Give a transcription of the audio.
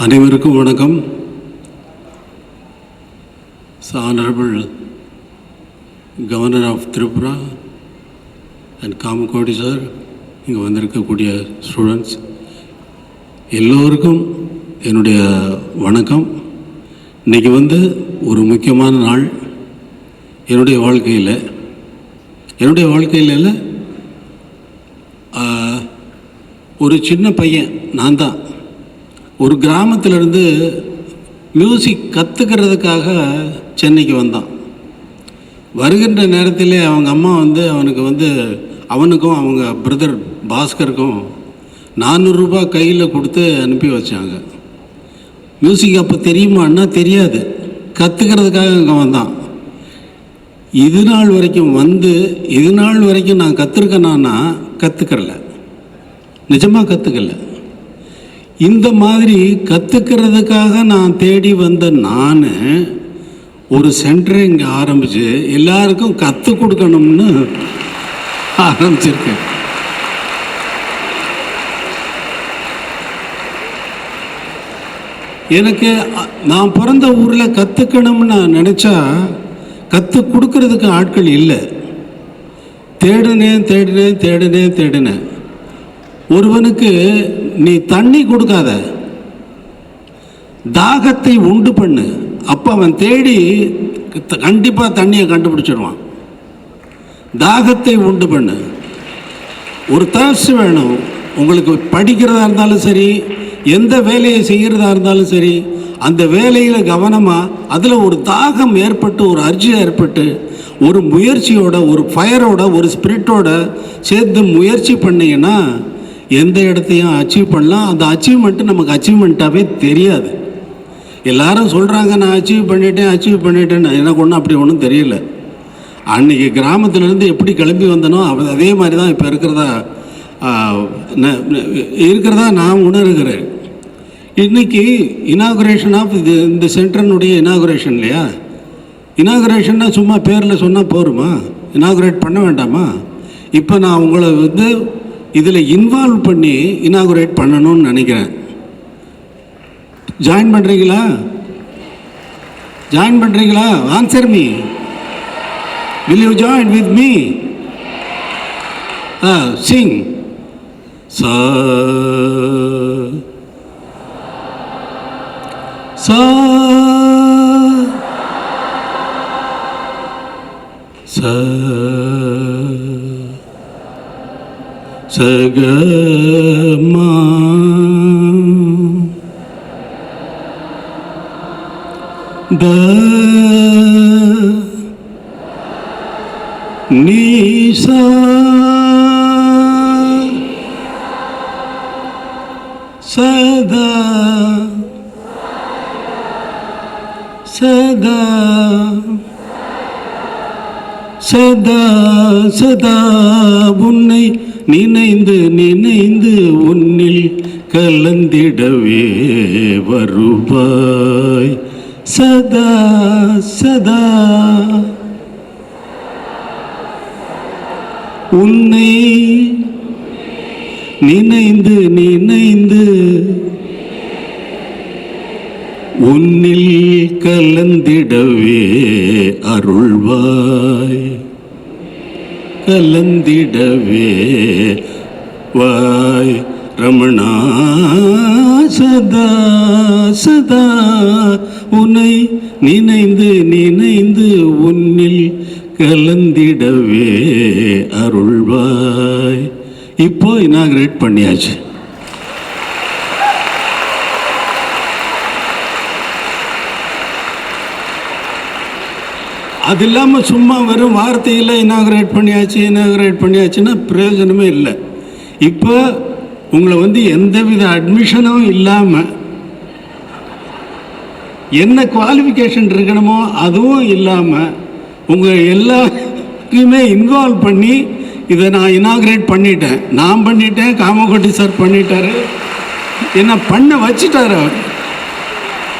அனைவருக்கும் வணக்கம். Honorable Governor of Tripura and Kamakoti sir, இங்கே வந்திருக்கக்கூடிய ஸ்டூடெண்ட்ஸ் எல்லோருக்கும் என்னுடைய வணக்கம். இன்றைக்கி ஒரு முக்கியமான நாள் என்னுடைய வாழ்க்கையில் ஒரு சின்ன பையன், நான் தான், ஒரு கிராமத்திலேருந்து மியூசிக் கற்றுக்கிறதுக்காக சென்னைக்கு வந்தான். வருகின்ற நேரத்திலே அவங்க அம்மா அவனுக்கும் அவங்க பிரதர் பாஸ்கருக்கும் 400 ரூபாய் கையில் கொடுத்து அனுப்பி வச்சாங்க. மியூசிக் அப்போ தெரியுமான்னா தெரியாது, கற்றுக்கிறதுக்காக அங்கே வந்தான். இது நாள் வரைக்கும் நான் கற்றுருக்கேனா? கற்றுக்கல, நிஜமாக கற்றுக்கல. இந்த மாதிரி கற்றுக்கிறதுக்காக நான் தேடி வந்த நான் ஒரு சென்டரை இங்கே ஆரம்பித்து எல்லாருக்கும் கற்றுக் கொடுக்கணும்னு ஆரம்பிச்சிருக்கேன். எனக்கு நான் பிறந்த ஊரில் கற்றுக்கணும்னு நான் நினச்சா கற்றுக் கொடுக்கறதுக்கு ஆட்கள் இல்லை. தேடினேன். ஒருவனுக்கு நீ தண்ணி கொடுக்காத, தாகத்தை உண்டு பண்ணு, அப்போ அவன் தேடி கண்டிப்பாக தண்ணியை கண்டுபிடிச்சிடுவான். தாகத்தை உண்டு பண்ணு. ஒரு தர்ஸ் வேணும் உங்களுக்கு. படிக்கிறதா இருந்தாலும் சரி, எந்த வேலையை செய்கிறதா இருந்தாலும் சரி, அந்த வேலையில் கவனமாக அதில் ஒரு தாகம் ஏற்பட்டு, ஒரு அர்ஜி ஏற்பட்டு, ஒரு முயற்சியோட, ஒரு ஃபயரோட, ஒரு ஸ்பிரிட்டோட சேர்த்து முயற்சி பண்ணிங்கன்னா எந்த இடத்தையும் அச்சீவ் பண்ணலாம். அந்த அச்சீவ்மெண்ட்டு நமக்கு அச்சீவ்மெண்ட்டாகவே தெரியாது. எல்லாரும் சொல்கிறாங்க நான் அச்சீவ் பண்ணிட்டேன்னு. எனக்கு ஒன்றும் அப்படி ஒன்றும் தெரியல. அன்றைக்கி கிராமத்துலேருந்து எப்படி கிளம்பி வந்தனோ அதே மாதிரி தான் இப்போ இருக்கிறதா நான் உணர்கிறேன். இன்றைக்கி இனாகுரேஷன் ஆஃப் இந்த சென்டர்னுடைய இனாகுரேஷன் இல்லையா? இனாகுரேஷன்னா சும்மா பேரில் சொன்னால் போருமா? இனாகுரேட் பண்ண வேண்டாமா? இப்போ நான் உங்களை இதில் இன்வால்வ் பண்ணி இனாகுரேட் பண்ணணும்னு நினைக்கிறேன். ஜாயின் பண்ணுறீங்களா? Answer me. Will you join with me? Singh. சா சா சா சகமா த நீசா சதா சதா சதா சதா உன்னை நினைந்து உன்னில் கலந்திடவே வருவாய். சதா சதா உன்னை நினைந்து உன்னில் கலந்திடவே அருள்வாய். கலந்திடவே வாய் ரமணா. சதா சதா உன்னை நினைந்து உன்னில் கலந்திடவே அருள்வாய். இப்போ இனாகிரேட் பண்ணியாச்சு. அது இல்லாமல் சும்மா வெறும் வார்த்தையில் இனாகிரேட் பண்ணியாச்சுன்னா பிரயோஜனமே இல்லை. இப்போ உங்களை எந்தவித அட்மிஷனும் இல்லாமல், என்ன குவாலிஃபிகேஷன் இருக்கணுமோ அதுவும் இல்லாமல், உங்கள் எல்லாருக்குமே இன்வால்வ் பண்ணி இதை நான் இனாகிரேட் பண்ணிட்டேன். காமகோடி சார் பண்ணிட்டாரு, என்ன பண்ண வச்சுட்டார் அவர்.